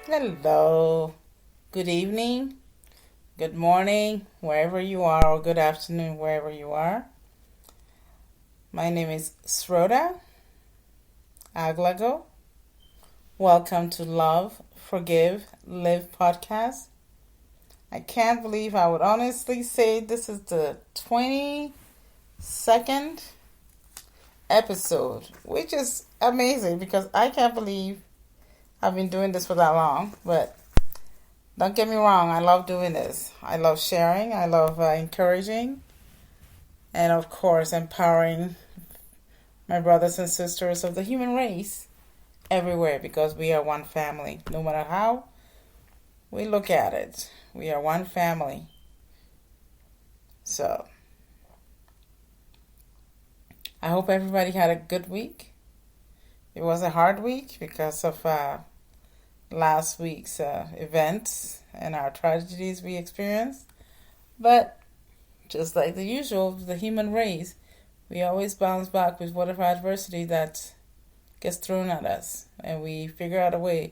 Hello. Good evening. Good morning, wherever you are, or good afternoon, wherever you are. My name is Sroda Aglago. Welcome to Love, Forgive, Live podcast. I can't believe I would honestly say this is the 22nd episode, which is amazing because I can't believe I've been doing this for that long, but don't get me wrong, I love doing this. I love sharing, I love encouraging, and of course, empowering my brothers and sisters of the human race everywhere because we are one family. No matter how we look at it, we are one family. So, I hope everybody had a good week. It was a hard week because of last week's events and our tragedies we experienced. But just like the usual, the human race, we always bounce back with whatever adversity that gets thrown at us, and we figure out a way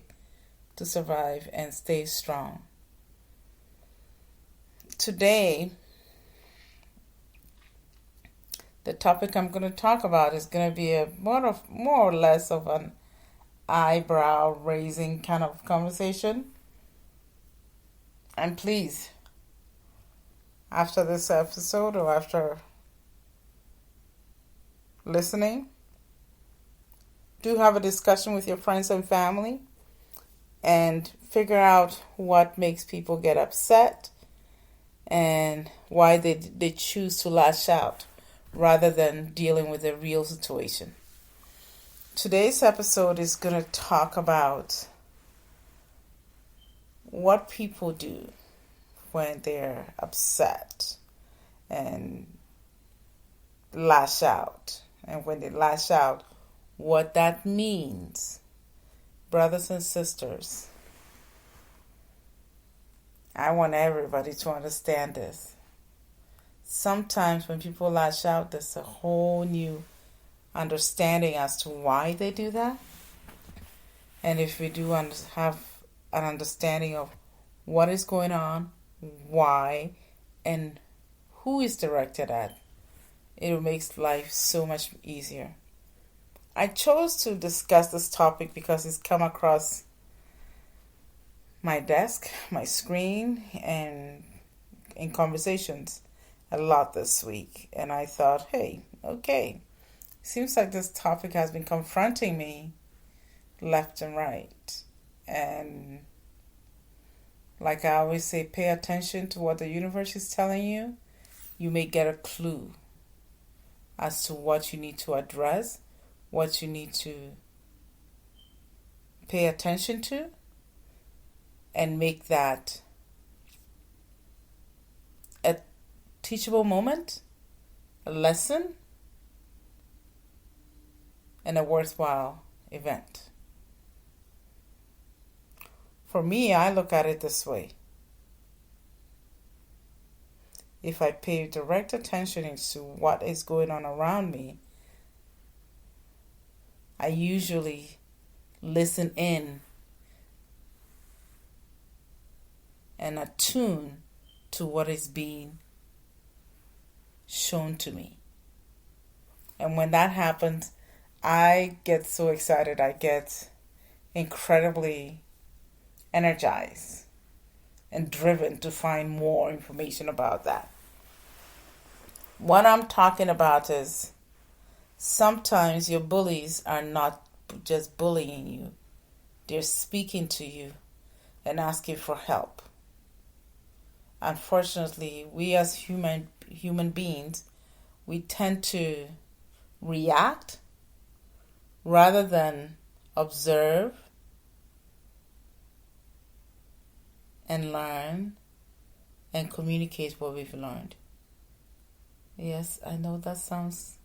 to survive and stay strong. Today, the topic I'm going to talk about is going to be a more or less of an eyebrow raising kind of conversation. And please, after this episode or after listening, do have a discussion with your friends and family and figure out what makes people get upset and why they choose to lash out rather than dealing with the real situation. Today's episode is going to talk about what people do when they're upset and lash out. And when they lash out, what that means. Brothers and sisters, I want everybody to understand this. Sometimes when people lash out, there's a whole new understanding as to why they do that. And if we do have an understanding of what is going on, why, and who is directed at, it makes life so much easier. I chose to discuss this topic because it's come across my desk, my screen, and in conversations a lot this week. And I thought, hey, okay, seems like this topic has been confronting me left and right. And like I always say, pay attention to what the universe is telling you. You may get a clue as to what you need to address, what you need to pay attention to, and make that a teachable moment, a lesson, and a worthwhile event. For me, I look at it this way. If I pay direct attention to what is going on around me, I usually listen in and attune to what is being shown to me. And when that happens, I get so excited. I get incredibly energized and driven to find more information about that. What I'm talking about is sometimes your bullies are not just bullying you. They're speaking to you and asking for help. Unfortunately, we as human beings, we tend to react rather than observe and learn and communicate what we've learned. Yes, I know that sounds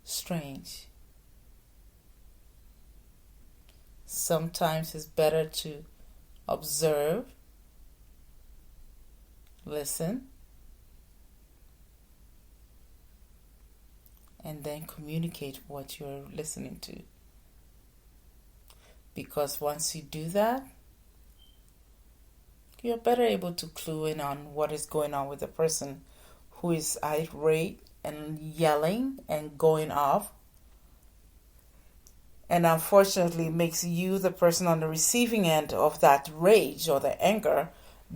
strange. Sometimes it's better to observe, listen, and then communicate what you're listening to. Because once you do that, you're better able to clue in on what is going on with the person who is irate and yelling and going off. And unfortunately makes you, the person on the receiving end of that rage or the anger,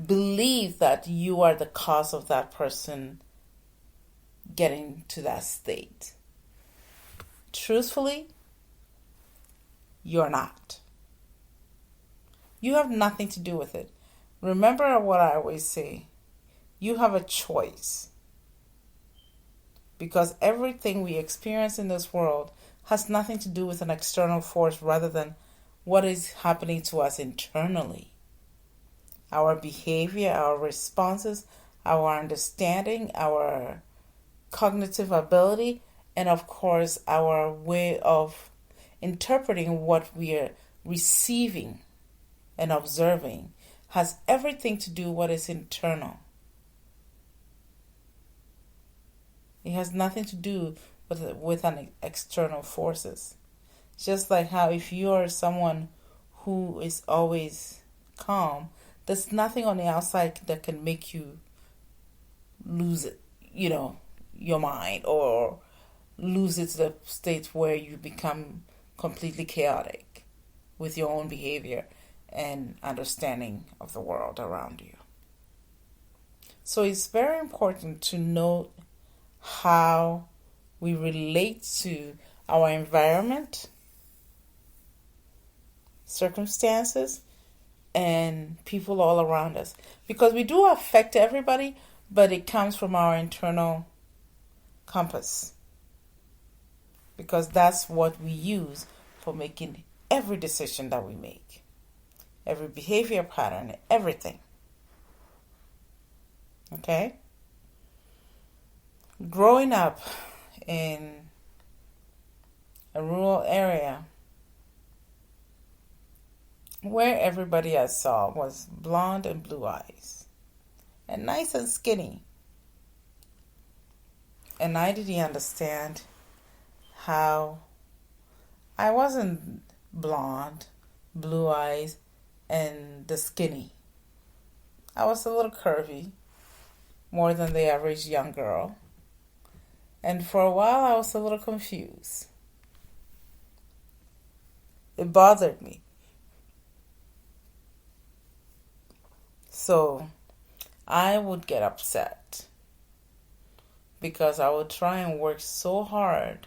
believe that you are the cause of that person getting to that state. Truthfully, you're not. You have nothing to do with it. Remember what I always say. You have a choice. Because everything we experience in this world has nothing to do with an external force rather than what is happening to us internally. Our behavior, our responses, our understanding, our cognitive ability, and of course our way of interpreting what we are receiving and observing has everything to do with what is internal. It has nothing to do with an external forces. Just like how if you are someone who is always calm, there's nothing on the outside that can make you lose it, your mind, or lose it to the state where you become completely chaotic with your own behavior and understanding of the world around you. So it's very important to note how we relate to our environment, circumstances, and people all around us. Because we do affect everybody, but it comes from our internal compass. Because that's what we use for making every decision that we make. Every behavior pattern, everything. Okay? Growing up in a rural area where everybody I saw was blonde and blue eyes and nice and skinny. And I didn't understand how I wasn't blonde, blue eyes, and the skinny. I was a little curvy, more than the average young girl. And for a while I was a little confused. It bothered me. So I would get upset because I would try and work so hard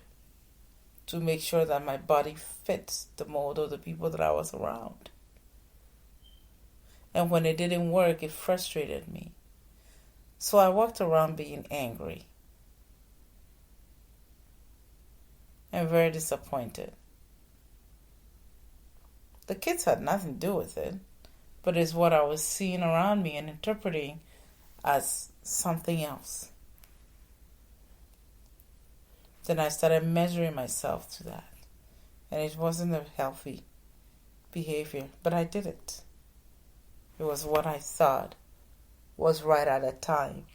to make sure that my body fits the mold of the people that I was around. And when it didn't work, it frustrated me. So I walked around being angry and very disappointed. The kids had nothing to do with it, but it's what I was seeing around me and interpreting as something else. Then I started measuring myself to that. And it wasn't a healthy behavior, but I did it. It was what I thought was right at that time.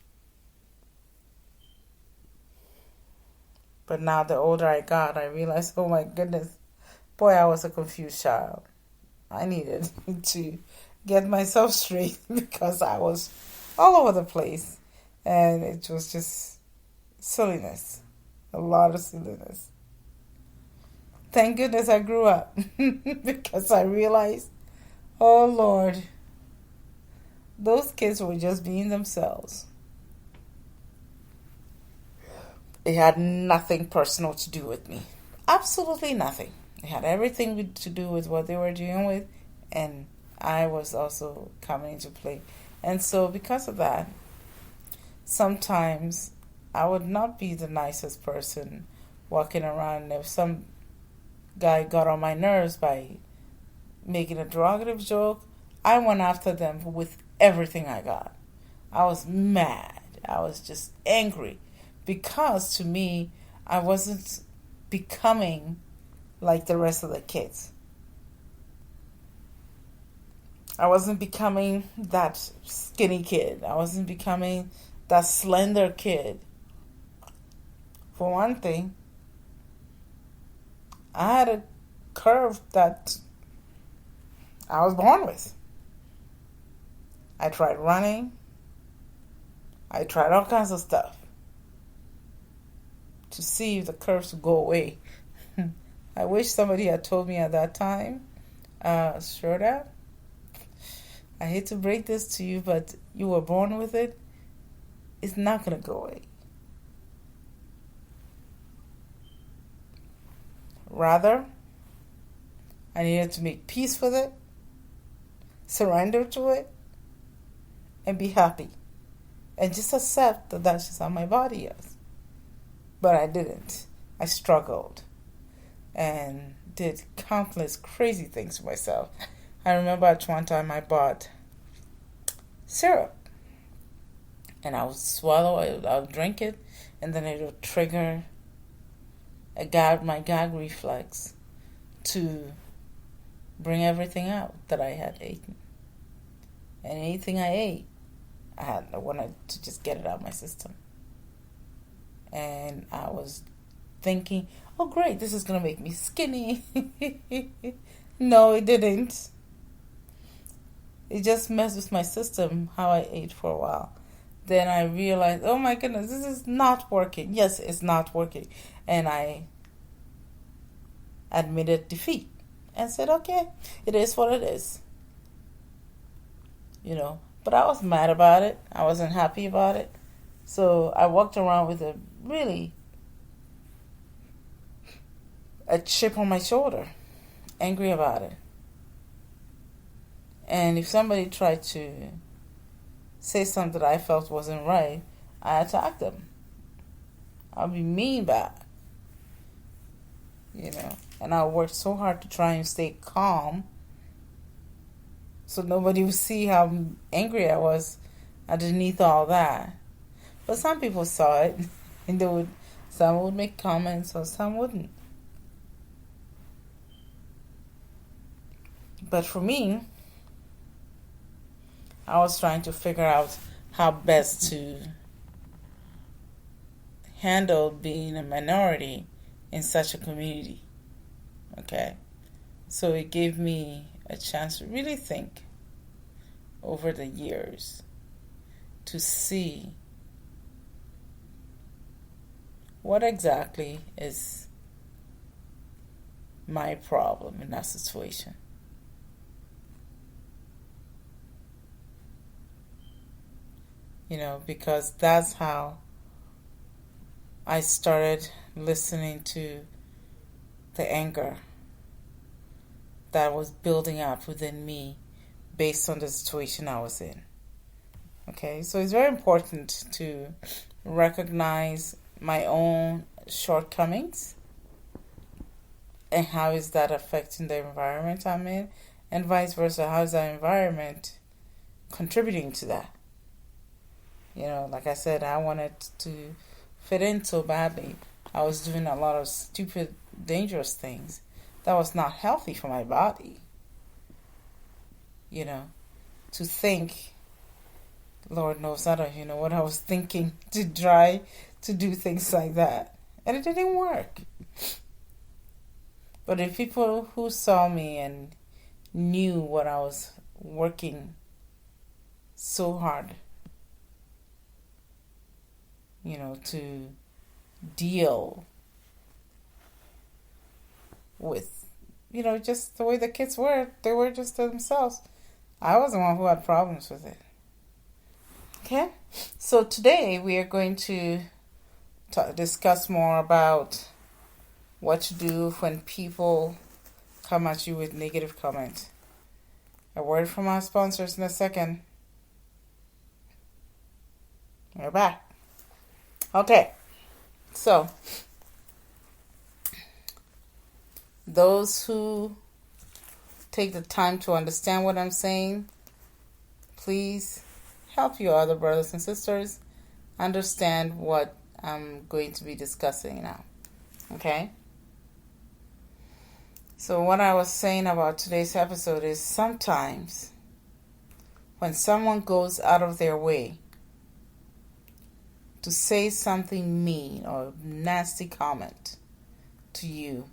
But now the older I got, I realized, oh my goodness, boy, I was a confused child. I needed to get myself straight because I was all over the place. And it was just silliness. A lot of silliness. Thank goodness I grew up because I realized, oh Lord, those kids were just being themselves. It had nothing personal to do with me. Absolutely nothing. It had everything to do with what they were dealing with, and I was also coming into play. And so because of that, sometimes I would not be the nicest person walking around. If some guy got on my nerves by making a derogative joke, I went after them with everything I got. I was mad. I was just angry. Because to me, I wasn't becoming like the rest of the kids. I wasn't becoming that skinny kid. I wasn't becoming that slender kid. For one thing, I had a curve that I was born with. I tried running. I tried all kinds of stuff to see if the curves would go away. I wish somebody had told me at that time, Shroda, I hate to break this to you, but you were born with it. It's not going to go away. Rather, I needed to make peace with it, surrender to it, and be happy. And just accept that that's just how my body is. But I didn't. I struggled and did countless crazy things to myself. I remember at one time I bought syrup. And I would swallow it, I would drink it, and then it would trigger my gag reflex to bring everything out that I had eaten. And anything I ate, I wanted to just get it out of my system. And I was thinking, oh great, this is going to make me skinny. No, it didn't. It just messed with my system, how I ate for a while. Then I realized, oh my goodness, this is not working. Yes, it's not working. And I admitted defeat and said, okay, it is what it is. But I was mad about it. I wasn't happy about it. So I walked around with a chip on my shoulder, angry about it. And if somebody tried to say something that I felt wasn't right, I attacked them. I'll be mean back. And I worked so hard to try and stay calm so nobody would see how angry I was underneath all that. But some people saw it, and some would make comments or some wouldn't. But for me, I was trying to figure out how best to handle being a minority in such a community. Okay? So it gave me a chance to really think over the years to see what exactly is my problem in that situation. Because that's how I started listening to the anger that was building up within me based on the situation I was in. Okay, so it's very important to recognize my own shortcomings and how is that affecting the environment I'm in, and vice versa, how is that environment contributing to that? Like I said, I wanted to fit in so badly. I was doing a lot of stupid, dangerous things that was not healthy for my body. To think, Lord knows, I don't even know what I was thinking to try to do things like that. And it didn't work. But the people who saw me and knew what I was working so hard to deal with, just the way the kids were. They were just themselves. I was the one who had problems with it. Okay? So today we are going to discuss more about what to do when people come at you with negative comments. A word from our sponsors in a second. We're back. Okay, so those who take the time to understand what I'm saying, please help your other brothers and sisters understand what I'm going to be discussing now. Okay? So what I was saying about today's episode is sometimes when someone goes out of their way to say something mean or nasty comment to you,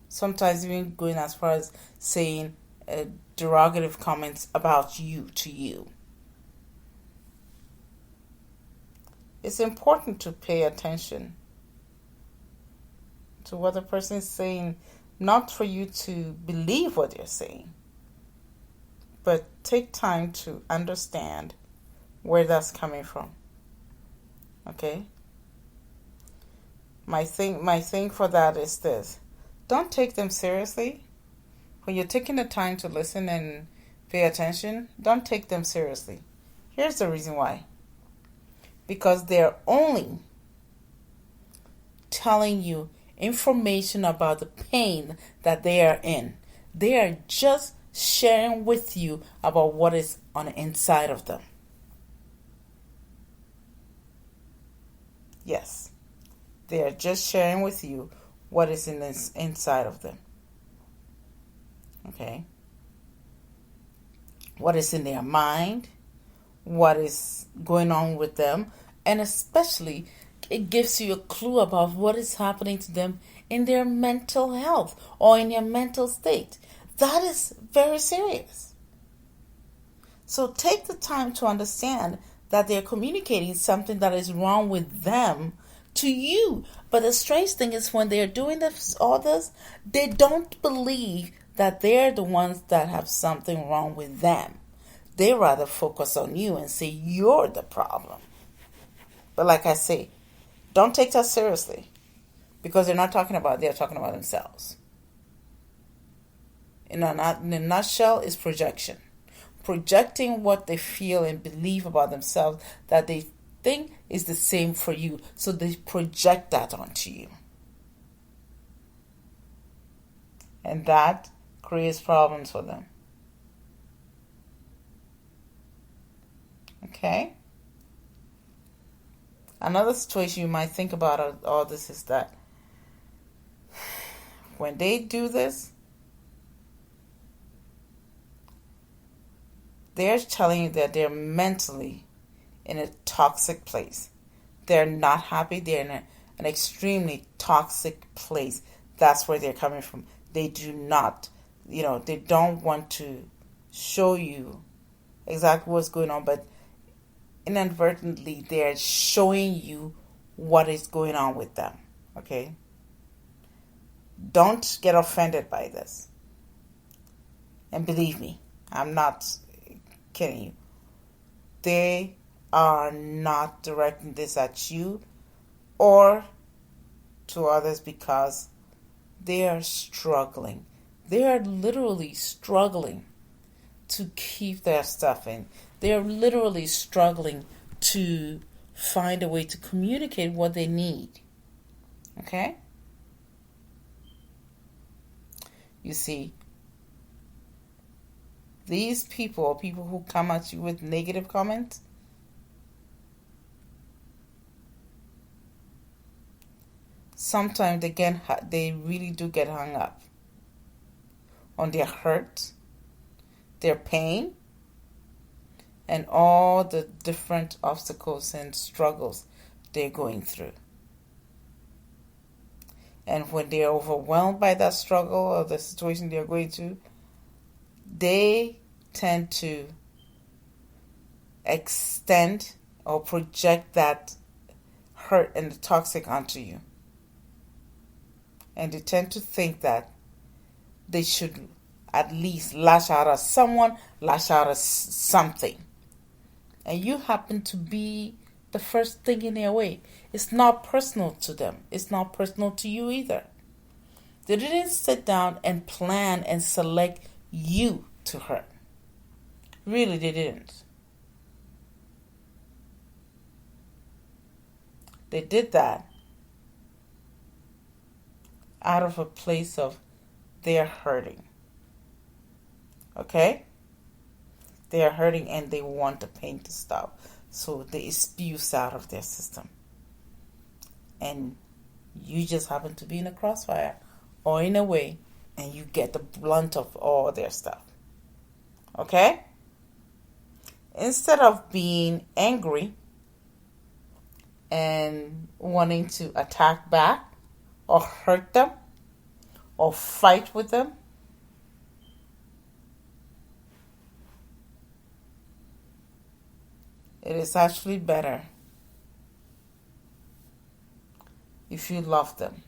sometimes even going as far as saying derogative comments about you to you. It's important to pay attention to what the person is saying, not for you to believe what they're saying, but take time to understand where that's coming from. Okay? My thing for that is this. Don't take them seriously. When you're taking the time to listen and pay attention, don't take them seriously. Here's the reason why. Because they're only telling you information about the pain that they are in. They are just sharing with you about what is on the inside of them. Yes, they are just sharing with you what is in this inside of them. Okay? What is in their mind, what is going on with them, and especially it gives you a clue about what is happening to them in their mental health or in their mental state. That is very serious. So take the time to understand that they're communicating something that is wrong with them to you. But the strange thing is when they're doing all this, they don't believe that they're the ones that have something wrong with them. They rather focus on you and say you're the problem. But like I say, don't take that seriously, because they're talking about themselves. In a nutshell, it's projection. Projecting what they feel and believe about themselves that they think is the same for you. So they project that onto you. And that creates problems for them. Okay? Another situation you might think about all this is that when they do this, they're telling you that they're mentally in a toxic place. They're not happy. They're in an extremely toxic place. That's where they're coming from. They do not, they don't want to show you exactly what's going on, but inadvertently they're showing you what is going on with them. Okay? Don't get offended by this. And believe me, I'm not kidding you. They are not directing this at you or to others because they are struggling. They are literally struggling to keep their stuff in. They are literally struggling to find a way to communicate what they need. Okay? You see, these people who come at you with negative comments, sometimes they really do get hung up on their hurt, their pain, and all the different obstacles and struggles they're going through. And when they're overwhelmed by that struggle or the situation they're going through, they tend to extend or project that hurt and the toxic onto you. And they tend to think that they should at least lash out at someone, lash out at something. And you happen to be the first thing in their way. It's not personal to them. It's not personal to you either. They didn't sit down and plan and select you to hurt. Really, they didn't. They did that out of a place of they're hurting. Okay? They are hurting and they want the pain to stop. So they spews out of their system. And you just happen to be in a crossfire or in a way, and you get the blunt of all their stuff. Okay? Instead of being angry and wanting to attack back or hurt them or fight with them, It is actually better if you love them.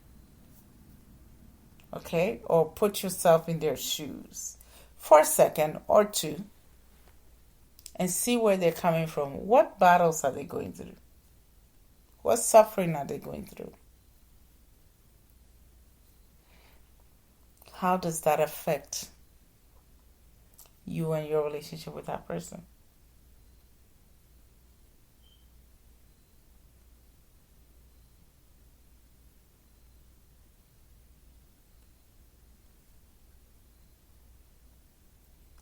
Okay? Or put yourself in their shoes for a second or two and see where they're coming from. What battles are they going through? What suffering are they going through? How does that affect you and your relationship with that person?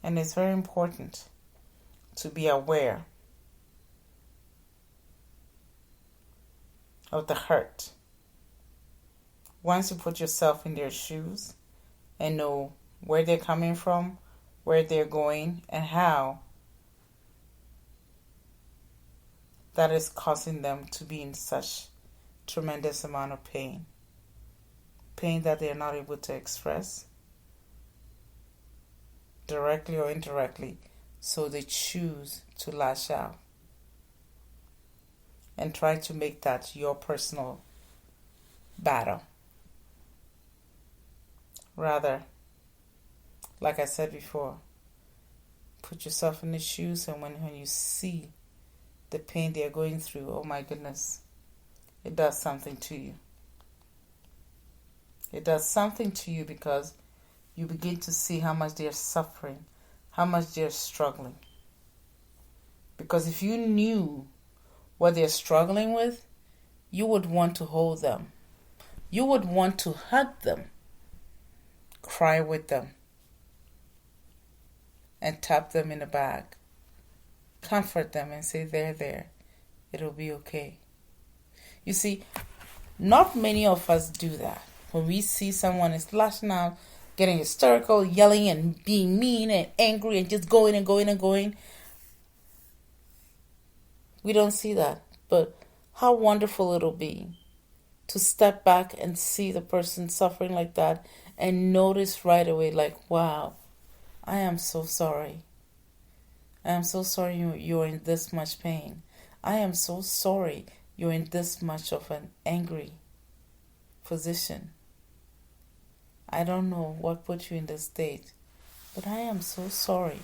And it's very important to be aware of the hurt. Once you put yourself in their shoes and know where they're coming from, where they're going, and how that is causing them to be in such tremendous amount of pain. Pain that they're not able to express directly or indirectly, so they choose to lash out and try to make that your personal battle. Rather, like I said before, put yourself in the shoes, and when you see the pain they're going through, oh my goodness, it does something to you. It does something to you because you begin to see how much they're suffering, how much they're struggling. Because if you knew what they're struggling with, you would want to hold them. You would want to hug them, cry with them, and tap them in the back. Comfort them and say, there, it'll be okay. You see, not many of us do that. When we see someone is lashing out, getting hysterical, yelling and being mean and angry and just going and going and going, we don't see that. But how wonderful it'll be to step back and see the person suffering like that and notice right away, like, wow, I am so sorry. I am so sorry you're in this much pain. I am so sorry you're in this much of an angry position. I don't know what put you in this state, but I am so sorry.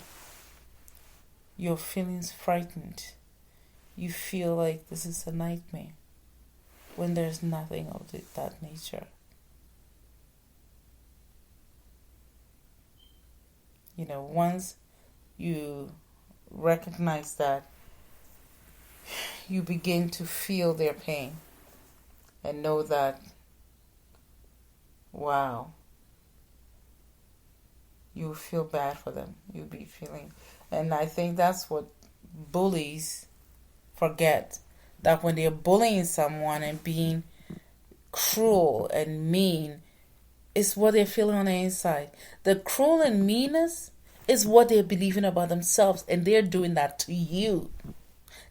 Your feelings frightened. You feel like this is a nightmare when there's nothing of that nature. You know, once you recognize that, you begin to feel their pain and know that, wow, you feel bad for them. You'll be feeling, and I think that's what bullies forget, that when they're bullying someone and being cruel and mean, it's what they're feeling on the inside. The cruel and meanness is what they're believing about themselves, and they're doing that to you.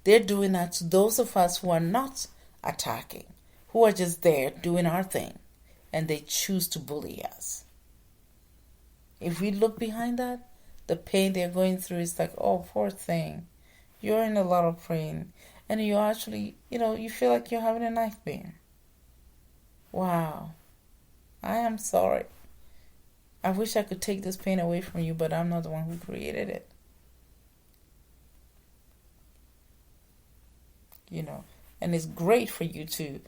They're doing that to those of us who are not attacking, who are just there doing our thing, and they choose to bully us. If we look behind that, the pain they're going through is like, oh, poor thing. You're in a lot of pain. And you actually, you feel like you're having a nightmare. Wow. I am sorry. I wish I could take this pain away from you, but I'm not the one who created it. And it's great for you to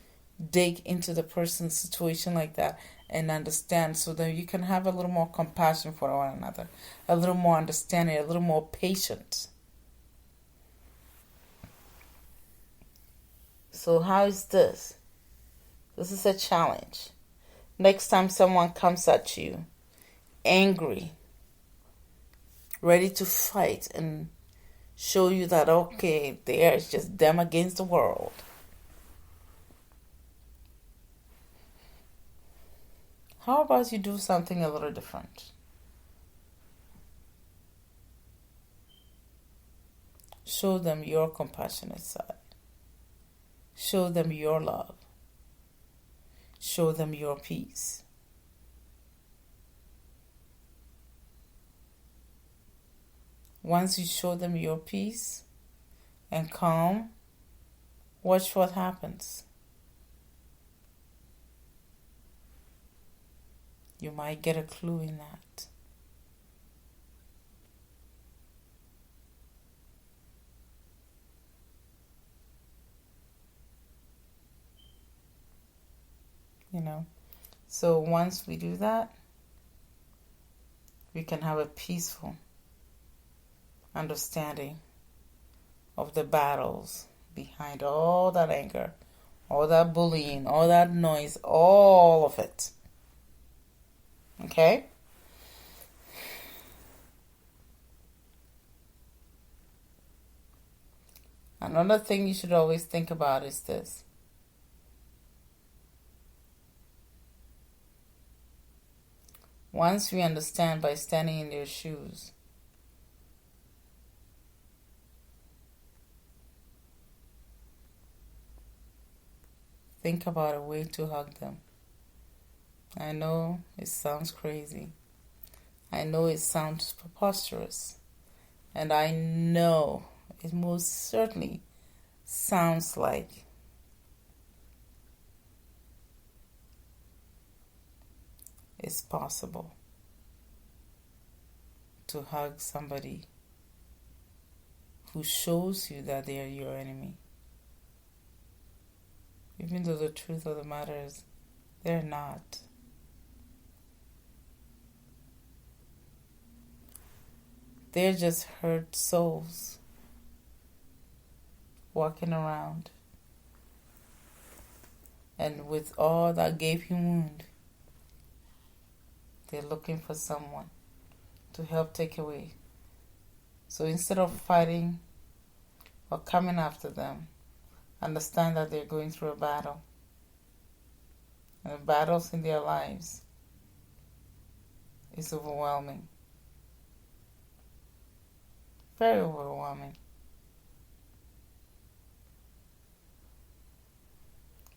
dig into the person's situation like that and understand, so that you can have a little more compassion for one another, a little more understanding, a little more patient. So how is this? This is a challenge. Next time someone comes at you angry, ready to fight and show you that, okay, there is just them against the world, how about you do something a little different? Show them your compassionate side. Show them your love. Show them your peace. Once you show them your peace and calm, watch what happens. You might get a clue in that. So once we do that, we can have a peaceful understanding of the battles behind all that anger, all that bullying, all that noise, all of it. Okay? Another thing you should always think about is this. Once we understand by standing in their shoes, think about a way to hug them. I know it sounds crazy. I know it sounds preposterous. And I know it most certainly sounds like it's possible to hug somebody who shows you that they are your enemy. Even though the truth of the matter is they're not. They're just hurt souls walking around. And with all that gaping wound, they're looking for someone to help take away. So instead of fighting or coming after them, understand that they're going through a battle. And the battles in their lives is overwhelming. Very overwhelming.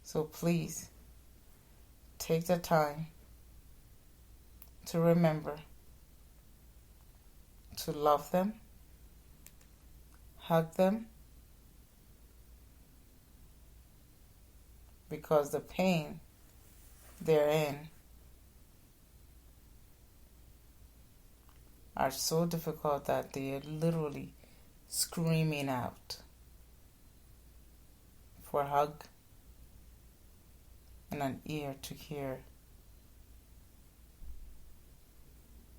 So please, take the time to remember to love them, hug them, because the pain they're in are so difficult that they're literally screaming out for a hug and an ear to hear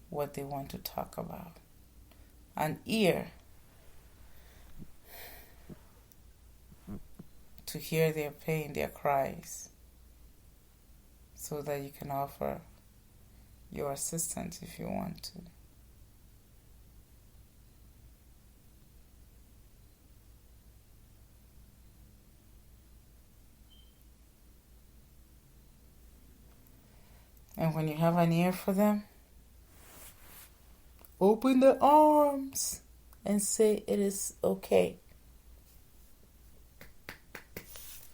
what they want to talk about. An ear to hear their pain, their cries, so that you can offer your assistance if you want to. And when you have an ear for them, open the arms and say it is okay.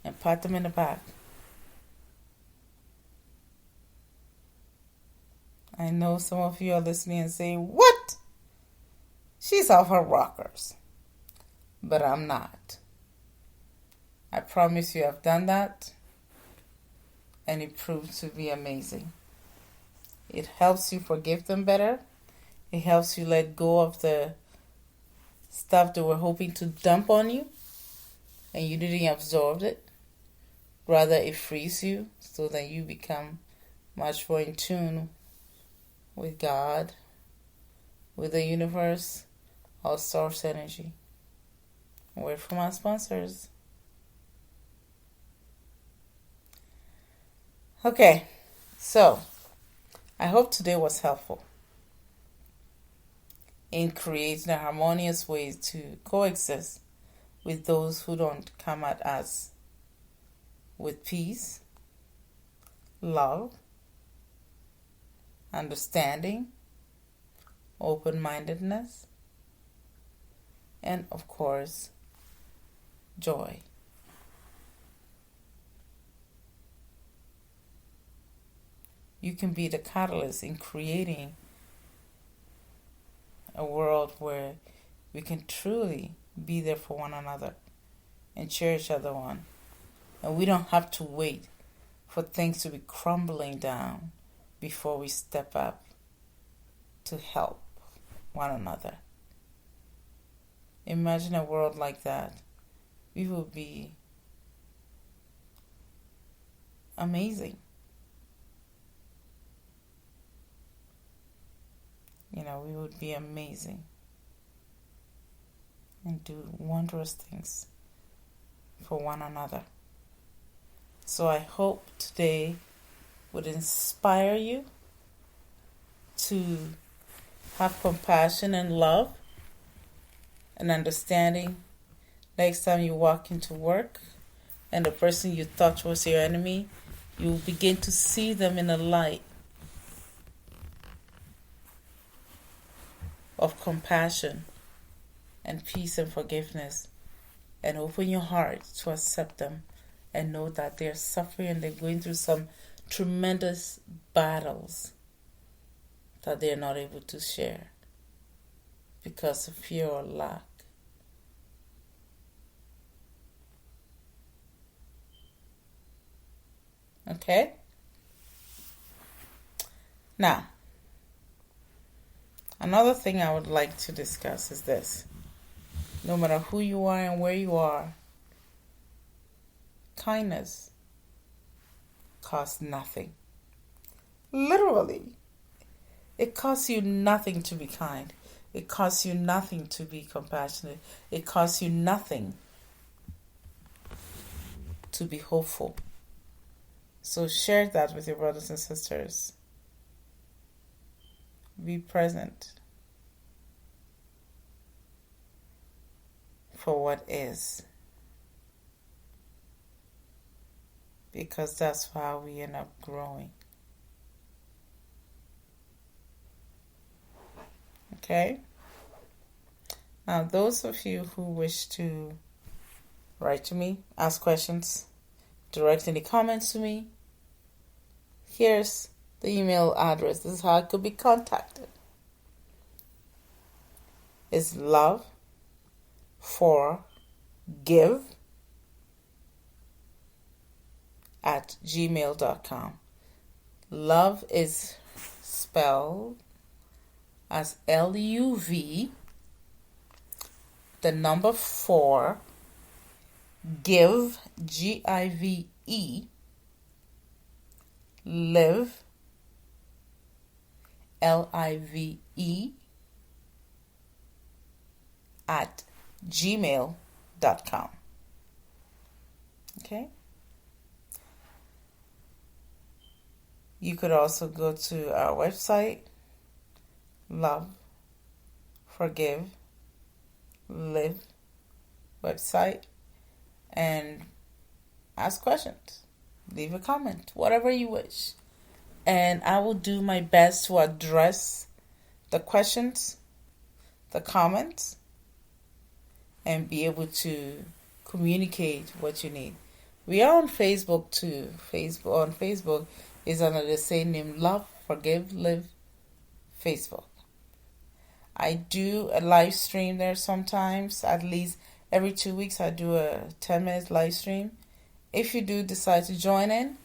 And pat them in the back. I know some of you are listening and saying, "What? She's off her rockers." But I'm not. I promise you I've done that, and it proved to be amazing. It helps you forgive them better. It helps you let go of the stuff they were hoping to dump on you, and you didn't absorb it. Rather, it frees you so that you become much more in tune with God, with the universe, or source energy. A word from our sponsors. Okay, so I hope today was helpful in creating a harmonious way to coexist with those who don't come at us with peace, love, understanding, open-mindedness, and of course, joy. You can be the catalyst in creating a world where we can truly be there for one another and cheer each other on. And we don't have to wait for things to be crumbling down before we step up to help one another. Imagine a world like that. We would be amazing. We would be amazing and do wondrous things for one another. So I hope today would inspire you to have compassion and love and understanding next time you walk into work and the person you thought was your enemy, you will begin to see them in a light of compassion and peace and forgiveness, and open your heart to accept them and know that they're suffering and they're going through some tremendous battles that they're not able to share because of fear or lack. Okay? Now, another thing I would like to discuss is this. No matter who you are and where you are, kindness costs nothing. Literally. It costs you nothing to be kind. It costs you nothing to be compassionate. It costs you nothing to be hopeful. So share that with your brothers and sisters. Be present for what is. Because that's how we end up growing. Okay? Now, those of you who wish to write to me, ask questions, direct any comments to me, here's the email address. This is how I could be contacted. It's loveforgive@gmail.com. Love is spelled as LUV, the number 4, give, GIVE, live, LIVE, at gmail.com. Okay? You could also go to our website, Love, Forgive, Live website, and ask questions. Leave a comment, whatever you wish. And I will do my best to address the questions, the comments, and be able to communicate what you need. We are on Facebook too. On Facebook is under the same name, Love, Forgive, Live, Facebook. I do a live stream there sometimes. At least every 2 weeks I do a 10-minute live stream. If you do decide to join in,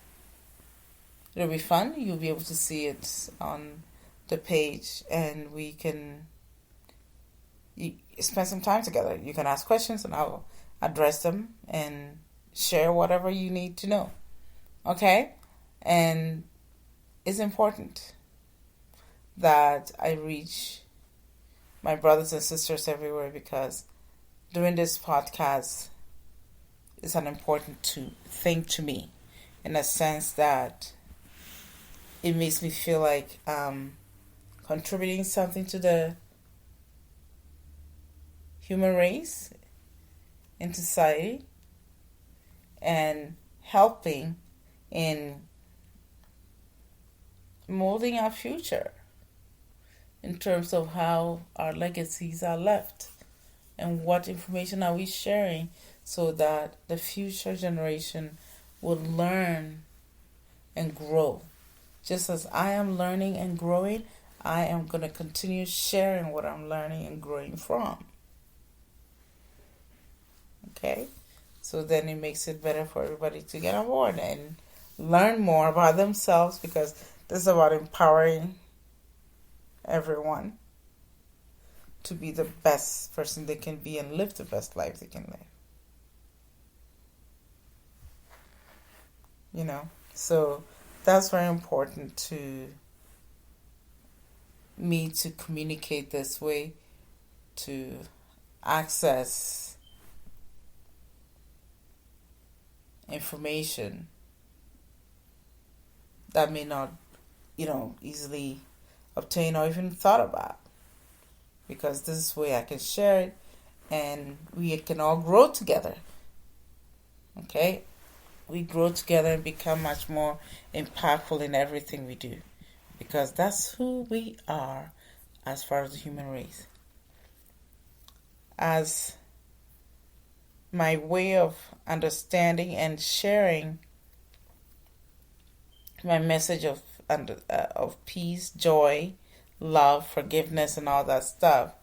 it'll be fun. You'll be able to see it on the page, and we can spend some time together. You can ask questions and I'll address them and share whatever you need to know. Okay? And it's important that I reach my brothers and sisters everywhere, because doing this podcast is an important thing to me, in a sense that it makes me feel like contributing something to the human race in society and helping in molding our future in terms of how our legacies are left and what information are we sharing so that the future generation will learn and grow. Just as I am learning and growing, I am going to continue sharing what I'm learning and growing from. Okay? So then it makes it better for everybody to get on board and learn more about themselves, because this is about empowering everyone to be the best person they can be and live the best life they can live. So that's very important to me, to communicate this way, to access information that may not, easily obtain or even thought about. Because this is where I can share it and we can all grow together. Okay? We grow together and become much more impactful in everything we do. Because that's who we are as far as the human race. As my way of understanding and sharing my message of peace, joy, love, forgiveness, and all that stuff,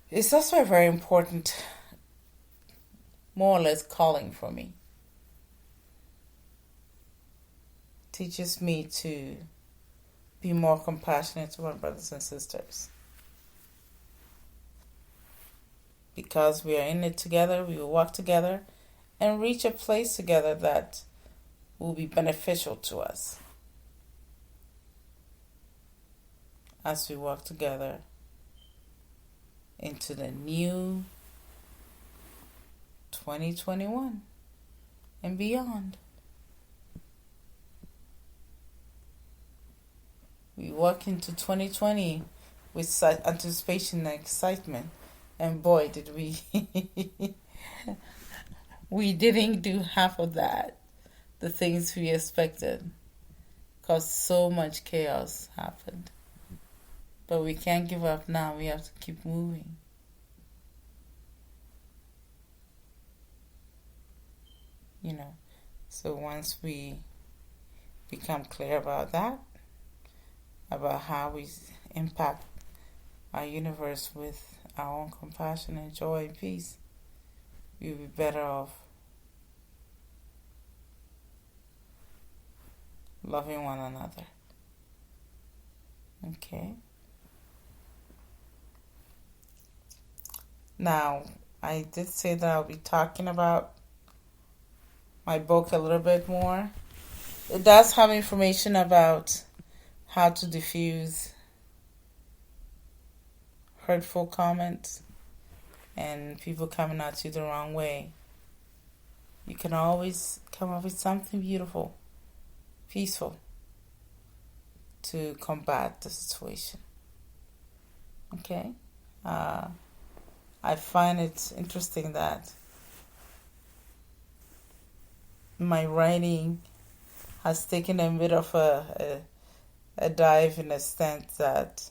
it's also a very important, more or less, calling for me. Teaches me to be more compassionate to my brothers and sisters. Because we are in it together, we will work together and reach a place together that will be beneficial to us as we work together into the new 2021 and beyond. We walk into 2020 with such anticipation and excitement. And boy, did we. We didn't do half of that. The things we expected. Because so much chaos happened. But we can't give up now. We have to keep moving. So once we become clear about that, about how we impact our universe with our own compassion and joy and peace, we'll be better off loving one another. Okay? Now, I did say that I'll be talking about my book a little bit more. It does have information about how to diffuse hurtful comments and people coming at you the wrong way. You can always come up with something beautiful, peaceful, to combat the situation. Okay? I find it interesting that my writing has taken a bit of a dive, in a sense that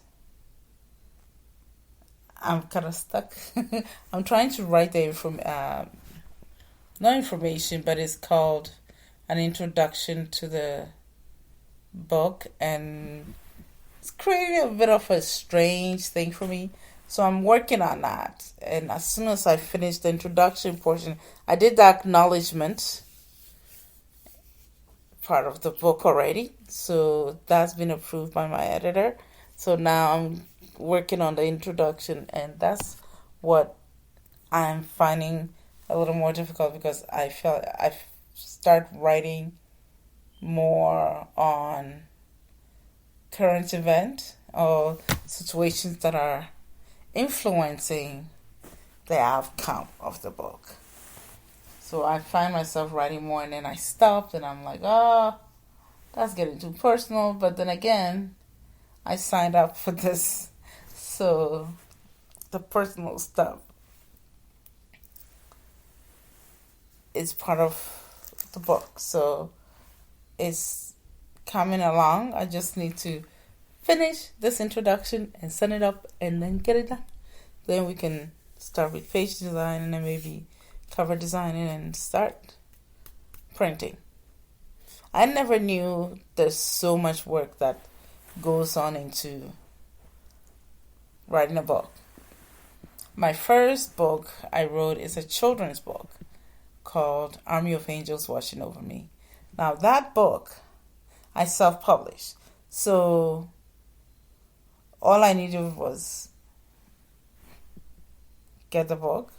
I'm kind of stuck. I'm trying to write not information, but it's called an introduction to the book, and it's creating a bit of a strange thing for me. So I'm working on that, and as soon as I finish the introduction portion, I did the acknowledgement part of the book already, so that's been approved by my editor. So now I'm working on the introduction, and that's what I'm finding a little more difficult, because I felt I start writing more on current event or situations that are influencing the outcome of the book. So I find myself writing more, and then I stopped, and I'm like, oh, that's getting too personal. But then again, I signed up for this, so the personal stuff is part of the book. So it's coming along. I just need to finish this introduction and send it up and then get it done. Then we can start with page design and then maybe cover designing and start printing. I never knew there's so much work that goes on into writing a book. My first book I wrote is a children's book called Army of Angels Watching Over Me. Now, that book I self-published. So all I needed was get the book,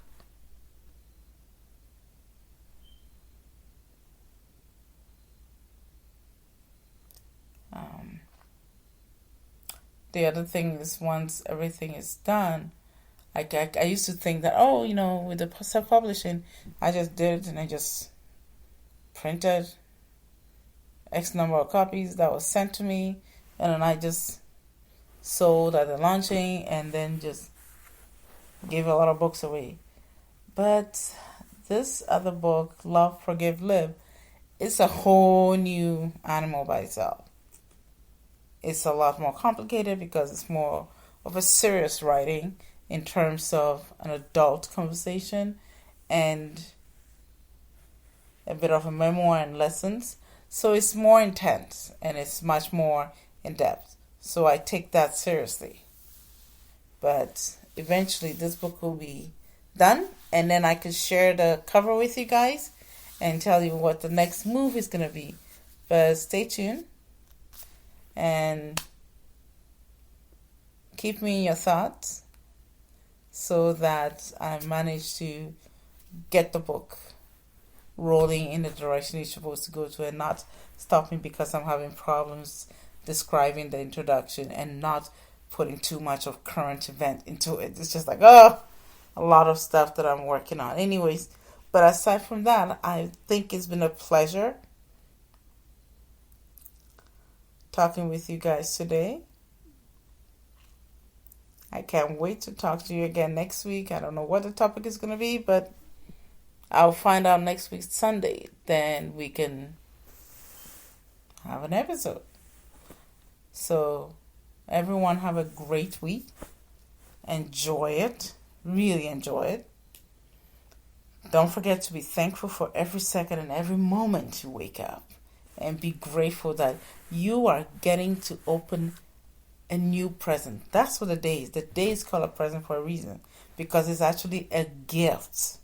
the other thing is, once everything is done, I used to think that, with the self-publishing, I just did it and I just printed X number of copies that was sent to me, and then I just sold at the launching and then just gave a lot of books away. But this other book, Love, Forgive, Live, it's a whole new animal by itself. It's a lot more complicated because it's more of a serious writing in terms of an adult conversation and a bit of a memoir and lessons. So it's more intense and it's much more in depth. So I take that seriously. But eventually this book will be done, and then I could share the cover with you guys and tell you what the next move is going to be. But stay tuned and keep me in your thoughts so that I manage to get the book rolling in the direction it's supposed to go to, and not stopping because I'm having problems describing the introduction and not putting too much of current event into it. It's just like, a lot of stuff that I'm working on. Anyways, but aside from that, I think it's been a pleasure talking with you guys today. I can't wait to talk to you again next week. I don't know what the topic is going to be, but I'll find out next week Sunday. Then we can have an episode. So everyone have a great week. Enjoy it. Really enjoy it. Don't forget to be thankful for every second and every moment you wake up. And be grateful that you are getting to open a new present. That's what the day is. The day is called a present for a reason, because it's actually a gift.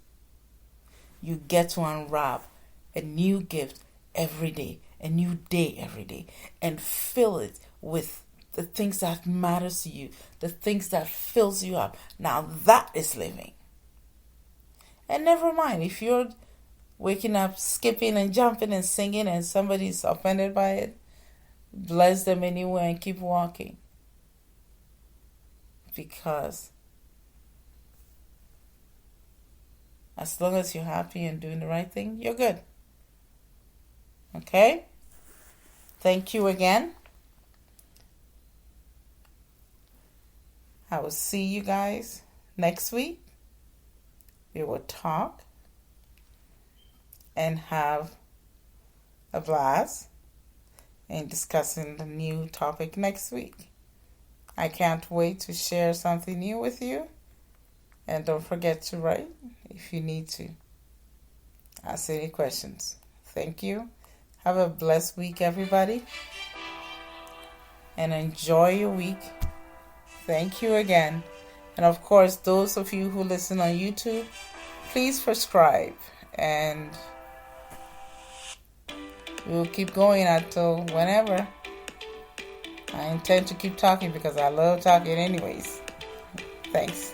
You get to unwrap a new gift every day, a new day every day, and fill it with the things that matters to you, the things that fills you up. Now that is living. And never mind if you're waking up, skipping and jumping and singing and somebody's offended by it, bless them anyway and keep walking. Because as long as you're happy and doing the right thing, you're good. Okay? Thank you again. I will see you guys next week. We will talk and have a blast in discussing the new topic next week. I can't wait to share something new with you. And don't forget to write if you need to. Ask any questions. Thank you. Have a blessed week, everybody. And enjoy your week. Thank you again. And of course, those of you who listen on YouTube, please subscribe. And we'll keep going until whenever. I intend to keep talking because I love talking anyways. Thanks.